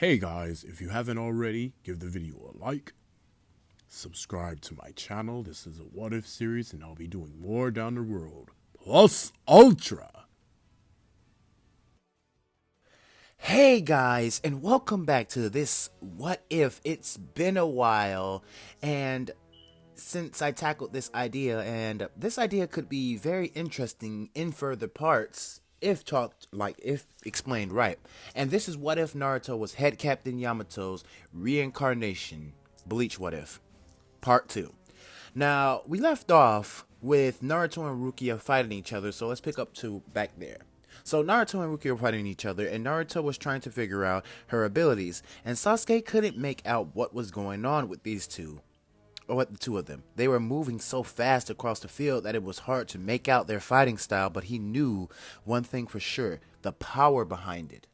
Hey guys, if you haven't already, give the video a like, subscribe to my channel. This is a what if series and I'll be doing more down the road. Plus Ultra! Hey guys, and welcome back to this What If. It's been a while, and since I tackled this idea, and this idea could be very interesting in further parts if explained right. And this is what if Naruto was head captain Yamato's reincarnation. Bleach what if. Part 2. Now, we left off with Naruto and Rukia fighting each other, so let's pick up to back there. So Naruto and Rukia were fighting each other, and Naruto was trying to figure out her abilities, and Sasuke couldn't make out what was going on with these two, or with the two of them. They were moving so fast across the field that it was hard to make out their fighting style, but he knew one thing for sure: the power behind it.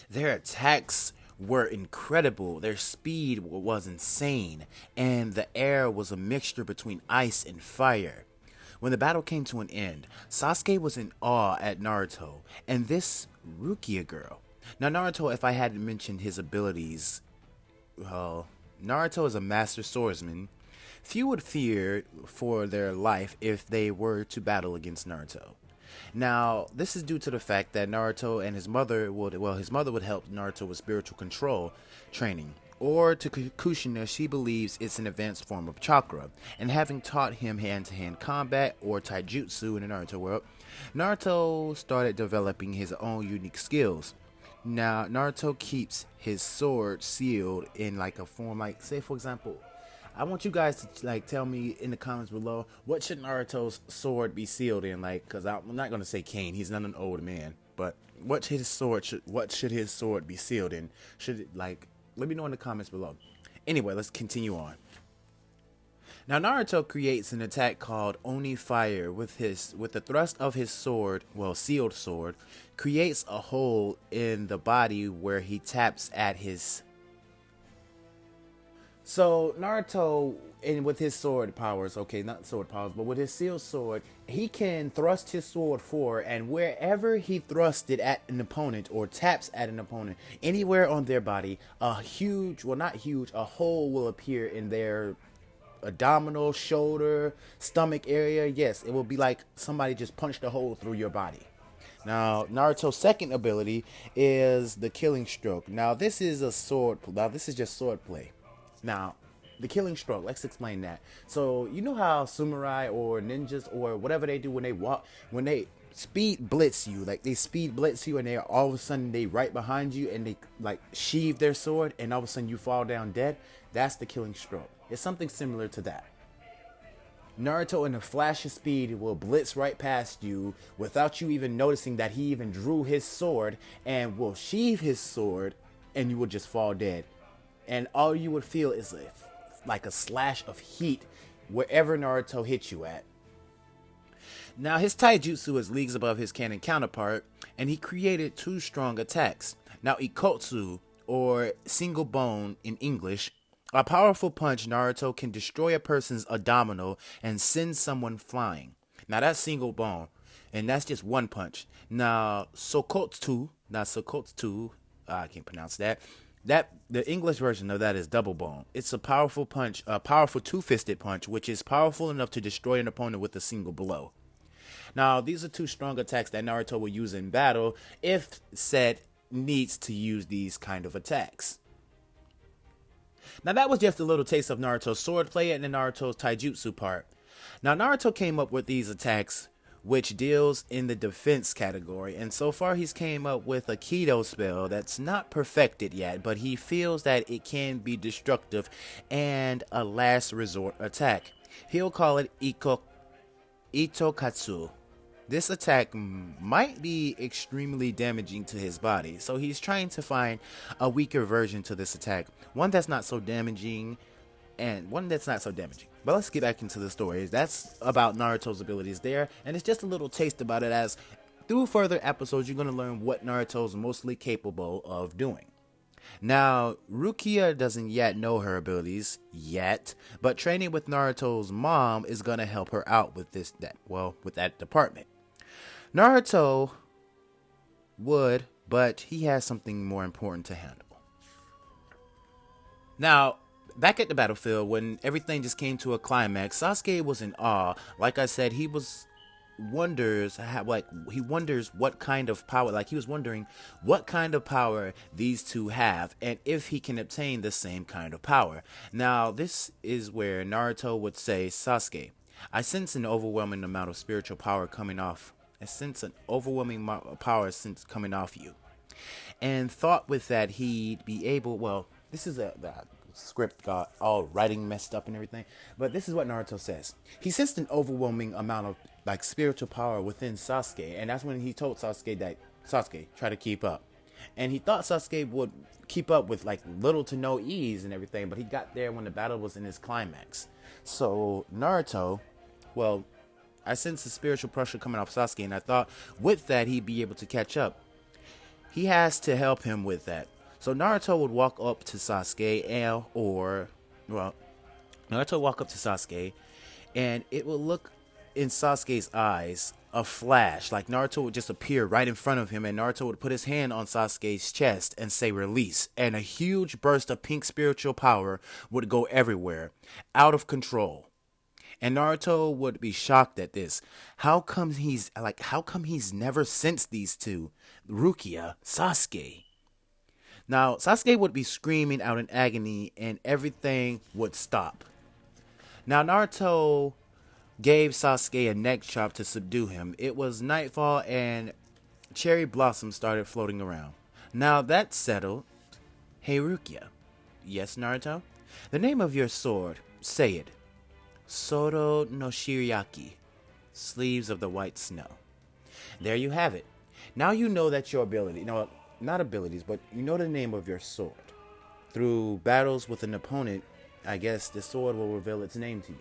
Their attacks were incredible, their speed was insane, and the air was a mixture between ice and fire. When the battle came to an end, Sasuke was in awe at Naruto and this Rukia girl. Now Naruto, if I hadn't mentioned his abilities, well, Naruto is a master swordsman. Few would fear for their life if they were to battle against Naruto. Now, this is due to the fact that Naruto and his mother would help Naruto with spiritual control training. Or to Kushina, she believes it's an advanced form of chakra, and having taught him hand-to-hand combat or taijutsu in the Naruto world, Naruto started developing his own unique skills. Now, Naruto keeps his sword sealed in like a form, like, say for example, I want you guys to tell me in the comments below, what should Naruto's sword be sealed in, cuz I'm not going to say Kane, he's not an old man, but what should his sword be sealed in? Should it let me know in the comments below. Anyway, let's continue on. Now Naruto creates an attack called Oni Fire with the thrust of his sword, sealed sword, creates a hole in the body where he taps at his. So Naruto, and with his sword powers, okay, not sword powers, but with his sealed sword, he can thrust his sword forward, and wherever he thrusts it at an opponent or taps at an opponent, anywhere on their body, a hole will appear in their abdominal, shoulder, stomach area. Yes, it will be like somebody just punched a hole through your body. Now, Naruto's second ability is the killing stroke. Now, this is just sword play. Now, the killing stroke, let's explain that. So, you know how samurai or ninjas or whatever they do when they walk, when they speed blitz you, they speed blitz you and they all of a sudden they right behind you and they sheathe their sword and all of a sudden you fall down dead. That's the killing stroke. It's something similar to that. Naruto in a flash of speed will blitz right past you without you even noticing that he even drew his sword, and will sheathe his sword and you will just fall dead. And all you would feel is like a slash of heat wherever Naruto hits you at. Now, his taijutsu is leagues above his canon counterpart, and he created two strong attacks. Now, Ikotsu, or single bone in English, a powerful punch Naruto can destroy a person's abdominal and send someone flying. Now, that's single bone, and that's just one punch. Now, Sokotsu, I can't pronounce that. The English version of that is double bone. It's a powerful punch, a powerful two-fisted punch, which is powerful enough to destroy an opponent with a single blow. Now, these are two strong attacks that Naruto will use in battle if Set needs to use these kind of attacks. Now, that was just a little taste of Naruto's swordplay and the Naruto's taijutsu part. Now, Naruto came up with these attacks, which deals in the defense category, and so far he's came up with a Kido spell that's not perfected yet, but he feels that it can be destructive and a last resort attack. He'll call it Itokatsu. This attack might be extremely damaging to his body, so he's trying to find a weaker version to this attack, one that's not so damaging. But let's get back into the story. That's about Naruto's abilities there, and it's just a little taste about it, as through further episodes you're going to learn what Naruto's mostly capable of doing. Now, Rukia doesn't yet know her abilities yet, but training with Naruto's mom is going to help her out with that department. Naruto would, but he has something more important to handle. Now, back at the battlefield, when everything just came to a climax, Sasuke was in awe. Like I said, he wonders what kind of power, like he was wondering what kind of power these two have and if he can obtain the same kind of power. Now, this is where Naruto would say, Sasuke, I sense an overwhelming amount of spiritual power coming off. I sense an overwhelming power coming off you. And thought with that he'd be able, well, this is the script got all writing messed up and everything, but this is what Naruto says. He sensed an overwhelming amount of like spiritual power within Sasuke, and that's when he told Sasuke that, Sasuke, try to keep up. And he thought Sasuke would keep up with like little to no ease and everything, but he got there when the battle was in its climax. So Naruto, well, I sensed the spiritual pressure coming off Sasuke, and I thought with that he'd be able to catch up. He has to help him with that. So Naruto would walk up to Sasuke, Naruto would walk up to Sasuke, and it would look in Sasuke's eyes a flash. Like Naruto would just appear right in front of him, and Naruto would put his hand on Sasuke's chest and say release, and a huge burst of pink spiritual power would go everywhere, out of control. And Naruto would be shocked at this. How come he's never sensed these two? Rukia, Sasuke. Now, Sasuke would be screaming out in agony and everything would stop. Now, Naruto gave Sasuke a neck chop to subdue him. It was nightfall and cherry blossoms started floating around. Now, that's settled. Hey, Rukia. Yes, Naruto? The name of your sword. Say it. Soro no Shiriaki, sleeves of the white snow. There you have it. Now you know that your ability, no, not abilities, but you know the name of your sword. Through battles with an opponent, I guess the sword will reveal its name to you.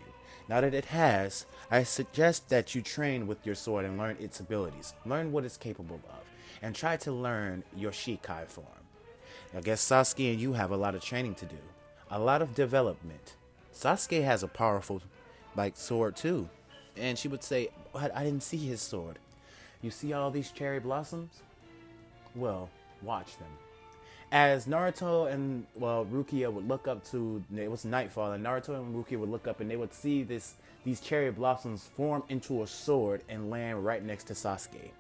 Now that it has, I suggest that you train with your sword and learn its abilities. Learn what it's capable of, and try to learn your Shikai form. I guess Sasuke and you have a lot of training to do, a lot of development. Sasuke has a powerful sword too. And she would say, I didn't see his sword. You see all these cherry blossoms? Well, watch them. As Naruto and, Rukia would look up to, it was nightfall, and Naruto and Rukia would look up and they would see these cherry blossoms form into a sword and land right next to Sasuke.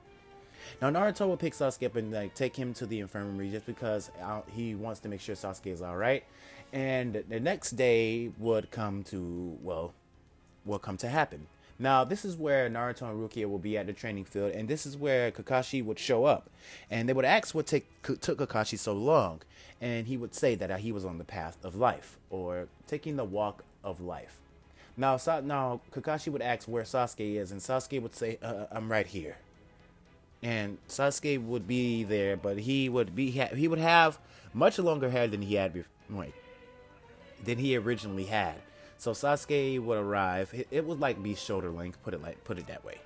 Now Naruto would pick Sasuke up and take him to the infirmary just because he wants to make sure Sasuke is alright. And the next day would come to happen. Now, this is where Naruto and Rukia will be at the training field, and this is where Kakashi would show up. And they would ask what took Kakashi so long, and he would say that he was on the path of life, or taking the walk of life. Now Kakashi would ask where Sasuke is, and Sasuke would say, I'm right here. And Sasuke would be there, but he would have much longer hair than he originally had. So Sasuke would arrive. It would be shoulder length, put it that way.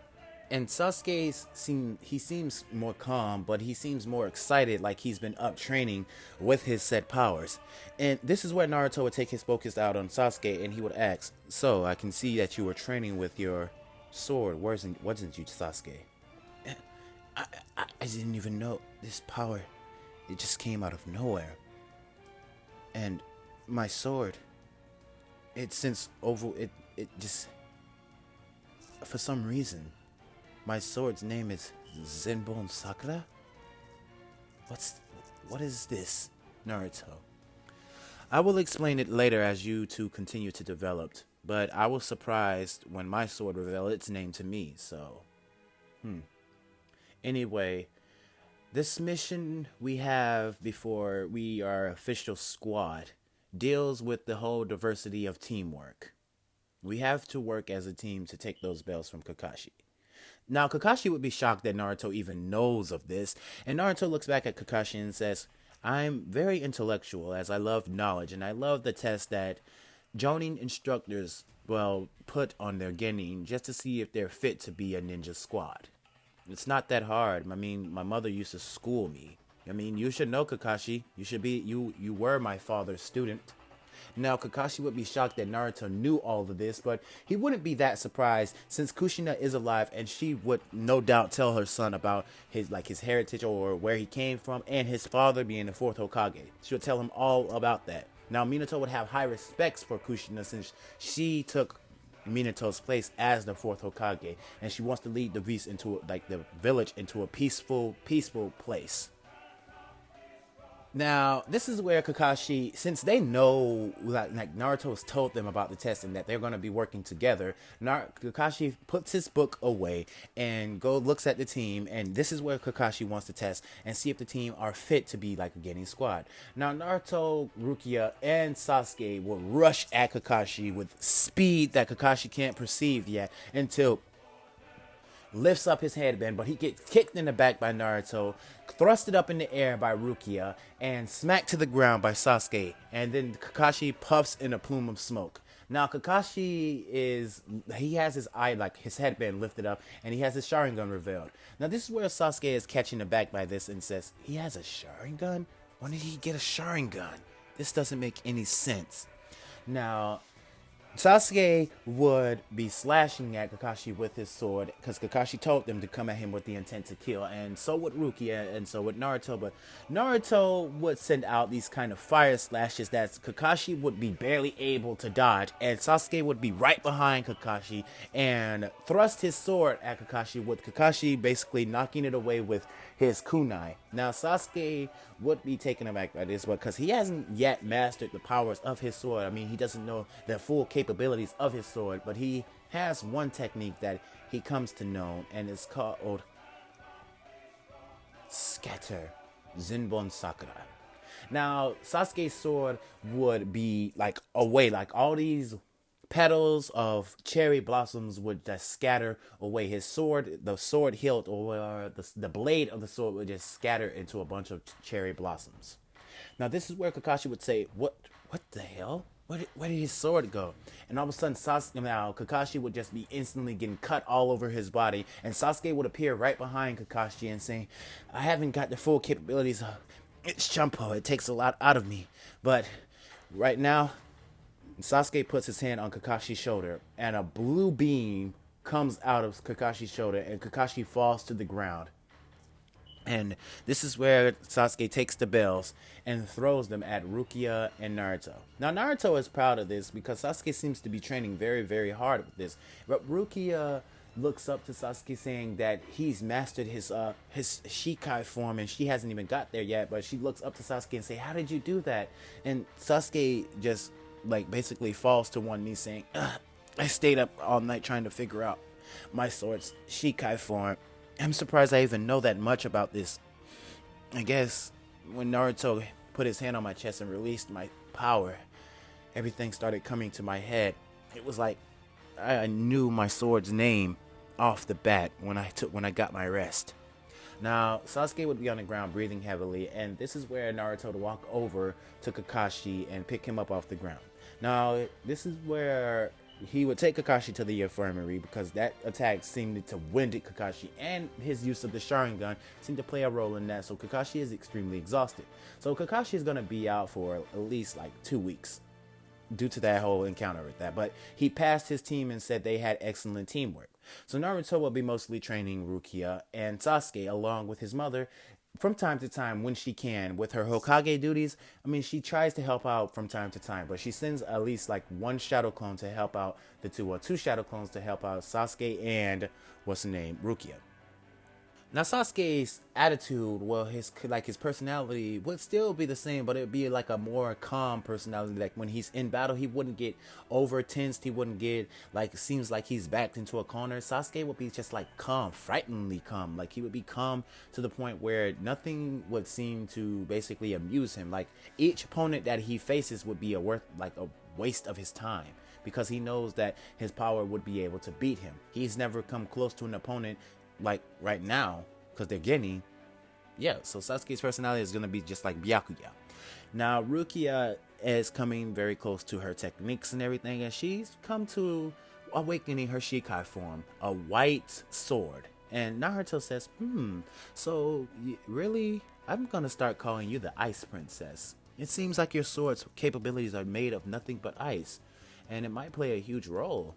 And Sasuke seems more calm, but he seems more excited, like he's been up training with his set powers. And this is where Naruto would take his focus out on Sasuke, and he would ask, so I can see that you were training with your sword. Wasn't you, Sasuke? I didn't even know this power. It just came out of nowhere. And my sword, it just, for some reason, my sword's name is Zenbon Sakura? What is this, Naruto? I will explain it later as you two continue to develop, but I was surprised when my sword revealed its name to me, so, Anyway, this mission we have before we are official squad deals with the whole diversity of teamwork. We have to work as a team to take those bells from Kakashi. Now, Kakashi would be shocked that Naruto even knows of this, and Naruto looks back at Kakashi and says, I'm very intellectual as I love knowledge, and I love the test that Jonin instructors, put on their genin just to see if they're fit to be a ninja squad. It's not that hard. I mean, my mother used to school me. I mean, you should know, Kakashi. You were my father's student. Now, Kakashi would be shocked that Naruto knew all of this, but he wouldn't be that surprised since Kushina is alive, and she would no doubt tell her son about his heritage or where he came from and his father being the fourth Hokage. She would tell him all about that. Now Minato would have high respects for Kushina since she took Minato's place as the fourth Hokage, and she wants to lead the beast into like the village into a peaceful place. Now, this is where Kakashi, since they know that like Naruto has told them about the test and that they're going to be working together, Kakashi puts his book away and looks at the team, and this is where Kakashi wants to test and see if the team are fit to be like a getting squad. Now, Naruto, Rukia, and Sasuke will rush at Kakashi with speed that Kakashi can't perceive yet until lifts up his headband, but he gets kicked in the back by Naruto, thrusted up in the air by Rukia, and smacked to the ground by Sasuke. And then Kakashi puffs in a plume of smoke. Now Kakashi he has his his headband lifted up, and he has his Sharingan revealed. Now this is where Sasuke is catching aback by this and says, he has a Sharingan? When did he get a Sharingan? This doesn't make any sense. Now, Sasuke would be slashing at Kakashi with his sword because Kakashi told them to come at him with the intent to kill, and so would Rukia and so would Naruto, but Naruto would send out these kind of fire slashes that Kakashi would be barely able to dodge, and Sasuke would be right behind Kakashi and thrust his sword at Kakashi, with Kakashi basically knocking it away with his kunai. Now Sasuke would be taken aback by this because he hasn't yet mastered the powers of his sword. I mean, he doesn't know the full capabilities of his sword, but he has one technique that he comes to know, and it's called Scatter Zenbon Sakura. Now Sasuke's sword would be like away, like all these petals of cherry blossoms would just scatter away. His sword, the sword hilt, or the blade of the sword would just scatter into a bunch of cherry blossoms. Now this is where Kakashi would say, what the hell? Where did his sword go? And all of a sudden, Kakashi would just be instantly getting cut all over his body, and Sasuke would appear right behind Kakashi and say, I haven't got the full capabilities of it's Champo. It takes a lot out of me. But right now, Sasuke puts his hand on Kakashi's shoulder, and a blue beam comes out of Kakashi's shoulder, and Kakashi falls to the ground. And this is where Sasuke takes the bells and throws them at Rukia and Naruto. Now Naruto is proud of this because Sasuke seems to be training very, very hard with this. But Rukia looks up to Sasuke saying that he's mastered his Shikai form, and she hasn't even got there yet. But she looks up to Sasuke and say, how did you do that? And Sasuke just basically falls to one knee saying, I stayed up all night trying to figure out my sword's Shikai form. I'm surprised I even know that much about this. I guess when Naruto put his hand on my chest and released my power, everything started coming to my head. It was like I knew my sword's name off the bat when I got my rest. Now, Sasuke would be on the ground breathing heavily, and this is where Naruto would walk over to Kakashi and pick him up off the ground. Now, this is where he would take Kakashi to the infirmary because that attack seemed to wind Kakashi, and his use of the Sharingan seemed to play a role in that, so Kakashi is extremely exhausted. So Kakashi is going to be out for at least 2 weeks due to that whole encounter with that, but he passed his team and said they had excellent teamwork. So Naruto will be mostly training Rukia and Sasuke along with his mother from time to time when she can with her Hokage duties. I mean, she tries to help out from time to time, but she sends at least one shadow clone to help out the two, or two shadow clones to help out Sasuke and Rukia. Now Sasuke's attitude, well, his personality would still be the same, but it'd be a more calm personality. Like when he's in battle, he wouldn't get over tensed. He wouldn't get seems like he's backed into a corner. Sasuke would be just calm, frighteningly calm. He would be calm to the point where nothing would seem to basically amuse him. Each opponent that he faces would be a waste of his time, because he knows that his power would be able to beat him. He's never come close to an opponent right now, because they're getting, so Sasuke's personality is going to be just like Byakuya. Now Rukia is coming very close to her techniques and everything, and she's come to awakening her Shikai form, a white sword. And Naruto says, so really, I'm going to start calling you the Ice Princess. It seems like your sword's capabilities are made of nothing but ice, and it might play a huge role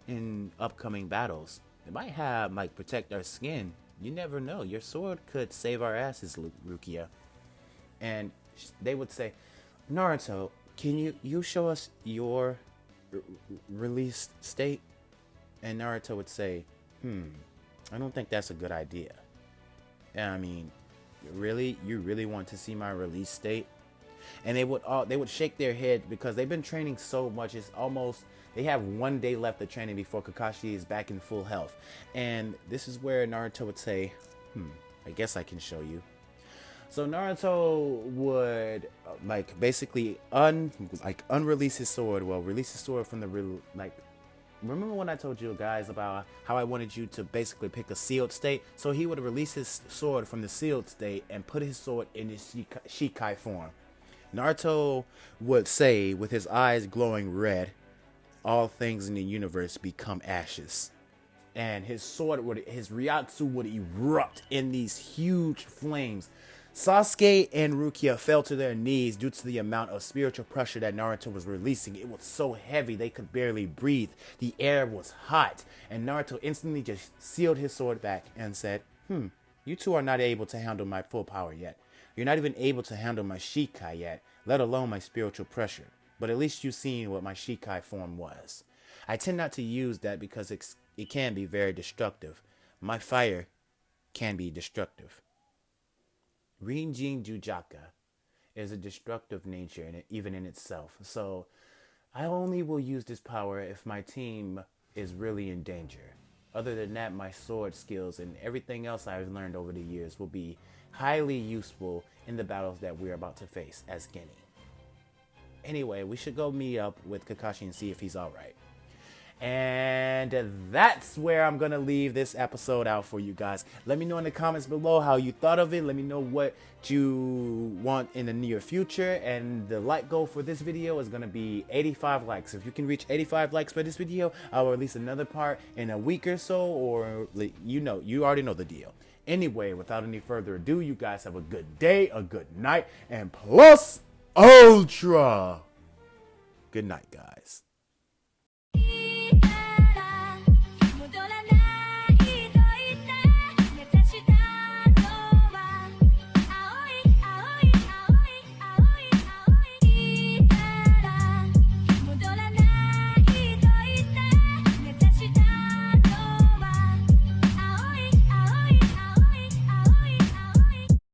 in upcoming battles. It might have protect our skin. You never know. Your sword could save our asses, Rukia. And they would say, Naruto, can you show us your release state? And Naruto would say, I don't think that's a good idea. And I mean, really, you really want to see my release state? And they would shake their head because they've been training so much. It's almost, they have 1 day left of training before Kakashi is back in full health. And this is where Naruto would say, I guess I can show you. So Naruto would basically unrelease his sword. Well, release his sword from the remember when I told you guys about how I wanted you to basically pick a sealed state? So he would release his sword from the sealed state and put his sword in his Shikai form. Naruto would say, with his eyes glowing red, all things in the universe become ashes. And his Ryatsu would erupt in these huge flames. Sasuke and Rukia fell to their knees due to the amount of spiritual pressure that Naruto was releasing. It was so heavy they could barely breathe. The air was hot. And Naruto instantly just sealed his sword back and said, you two are not able to handle my full power yet. You're not even able to handle my Shikai yet, let alone my spiritual pressure. But at least you've seen what my Shikai form was. I tend not to use that because it can be very destructive. My fire can be destructive. Rinjin Jujaka is a destructive nature even in itself. So I only will use this power if my team is really in danger. Other than that, my sword skills and everything else I've learned over the years will be highly useful in the battles that we're about to face as Geni. Anyway, we should go meet up with Kakashi and see if he's alright. And that's where I'm going to leave this episode out for you guys. Let me know in the comments below how you thought of it. Let me know what you want in the near future. And the like goal for this video is going to be 85 likes. If you can reach 85 likes for this video, I'll release another part in a week or so. Or, you already know the deal. Anyway, without any further ado, you guys have a good day, a good night, and plus ultra. Good night, guys.